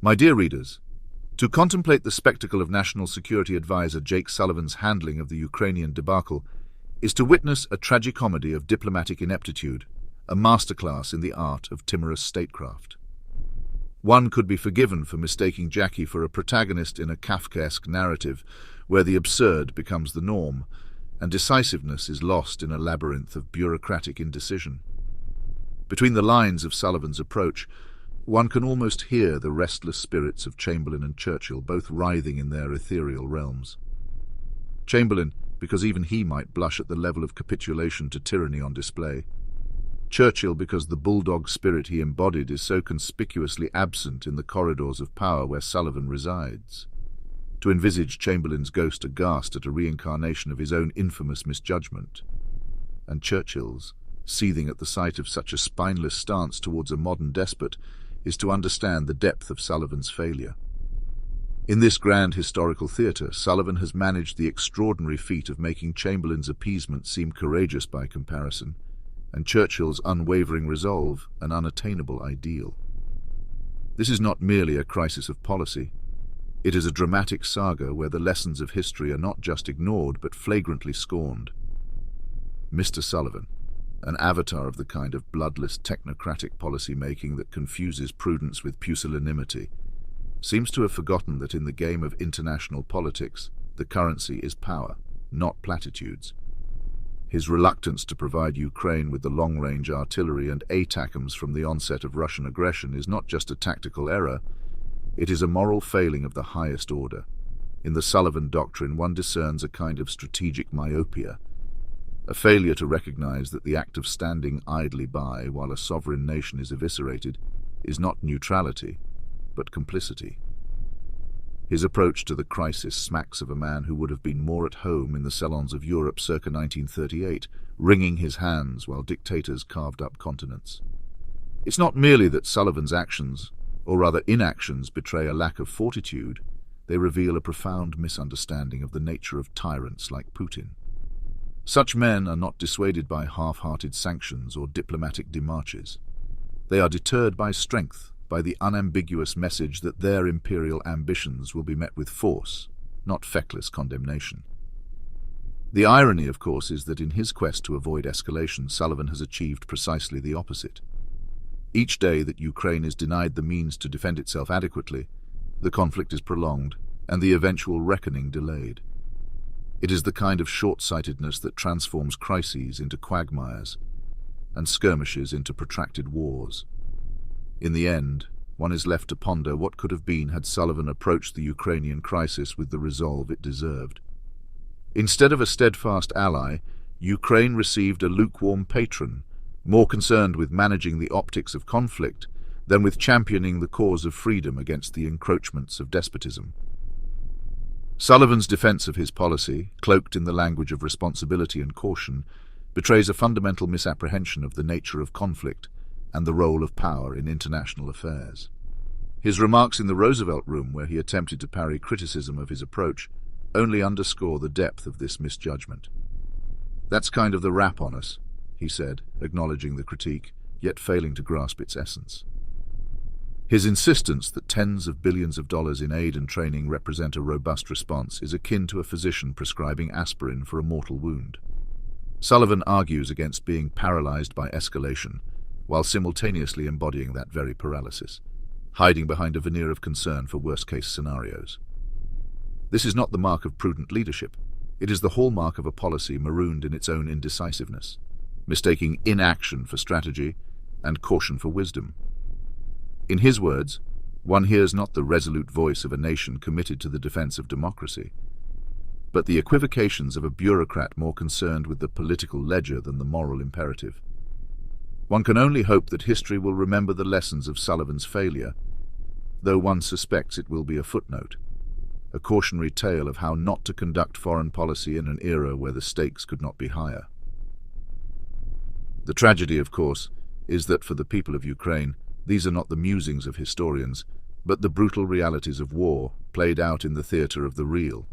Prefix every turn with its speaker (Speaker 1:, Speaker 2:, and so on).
Speaker 1: My dear readers, to contemplate the spectacle of National Security Advisor Jake Sullivan's handling of the Ukrainian debacle is to witness a tragicomedy of diplomatic ineptitude, a masterclass in the art of timorous statecraft. One could be forgiven for mistaking Jackie for a protagonist in a Kafkaesque narrative where the absurd becomes the norm and decisiveness is lost in a labyrinth of bureaucratic indecision. Between the lines of Sullivan's approach, one can almost hear the restless spirits of Chamberlain and Churchill both writhing in their ethereal realms. Chamberlain, because even he might blush at the level of capitulation to tyranny on display. Churchill, because the bulldog spirit he embodied is so conspicuously absent in the corridors of power where Sullivan resides. To envisage Chamberlain's ghost aghast at a reincarnation of his own infamous misjudgment, and Churchill's, seething at the sight of such a spineless stance towards a modern despot, is to understand the depth of Sullivan's failure. In this grand historical theatre, Sullivan has managed the extraordinary feat of making Chamberlain's appeasement seem courageous by comparison, and Churchill's unwavering resolve an unattainable ideal. This is not merely a crisis of policy. It is a dramatic saga where the lessons of history are not just ignored but flagrantly scorned. Mr. Sullivan, an avatar of the kind of bloodless technocratic policy-making that confuses prudence with pusillanimity, seems to have forgotten that in the game of international politics, the currency is power, not platitudes. His reluctance to provide Ukraine with the long-range artillery and ATACMS from the onset of Russian aggression is not just a tactical error, it is a moral failing of the highest order. In the Sullivan doctrine, one discerns a kind of strategic myopia, a failure to recognize that the act of standing idly by while a sovereign nation is eviscerated is not neutrality, but complicity. His approach to the crisis smacks of a man who would have been more at home in the salons of Europe circa 1938, wringing his hands while dictators carved up continents. It's not merely that Sullivan's actions, or rather inactions, betray a lack of fortitude, they reveal a profound misunderstanding of the nature of tyrants like Putin. Such men are not dissuaded by half-hearted sanctions or diplomatic démarches. They are deterred by strength, by the unambiguous message that their imperial ambitions will be met with force, not feckless condemnation. The irony, of course, is that in his quest to avoid escalation, Sullivan has achieved precisely the opposite. Each day that Ukraine is denied the means to defend itself adequately, the conflict is prolonged and the eventual reckoning delayed. It is the kind of short-sightedness that transforms crises into quagmires and skirmishes into protracted wars. In the end, one is left to ponder what could have been had Sullivan approached the Ukrainian crisis with the resolve it deserved. Instead of a steadfast ally, Ukraine received a lukewarm patron, more concerned with managing the optics of conflict than with championing the cause of freedom against the encroachments of despotism. Sullivan's defense of his policy, cloaked in the language of responsibility and caution, betrays a fundamental misapprehension of the nature of conflict and the role of power in international affairs. His remarks in the Roosevelt Room, where he attempted to parry criticism of his approach, only underscore the depth of this misjudgment. "That's kind of the rap on us," he said, acknowledging the critique, yet failing to grasp its essence. His insistence that tens of billions of dollars in aid and training represent a robust response is akin to a physician prescribing aspirin for a mortal wound. Sullivan argues against being paralyzed by escalation, while simultaneously embodying that very paralysis, hiding behind a veneer of concern for worst-case scenarios. This is not the mark of prudent leadership. It is the hallmark of a policy marooned in its own indecisiveness, mistaking inaction for strategy and caution for wisdom. In his words, one hears not the resolute voice of a nation committed to the defense of democracy, but the equivocations of a bureaucrat more concerned with the political ledger than the moral imperative. One can only hope that history will remember the lessons of Sullivan's failure, though one suspects it will be a footnote, a cautionary tale of how not to conduct foreign policy in an era where the stakes could not be higher. The tragedy, of course, is that for the people of Ukraine, these are not the musings of historians, but the brutal realities of war played out in the theatre of the real.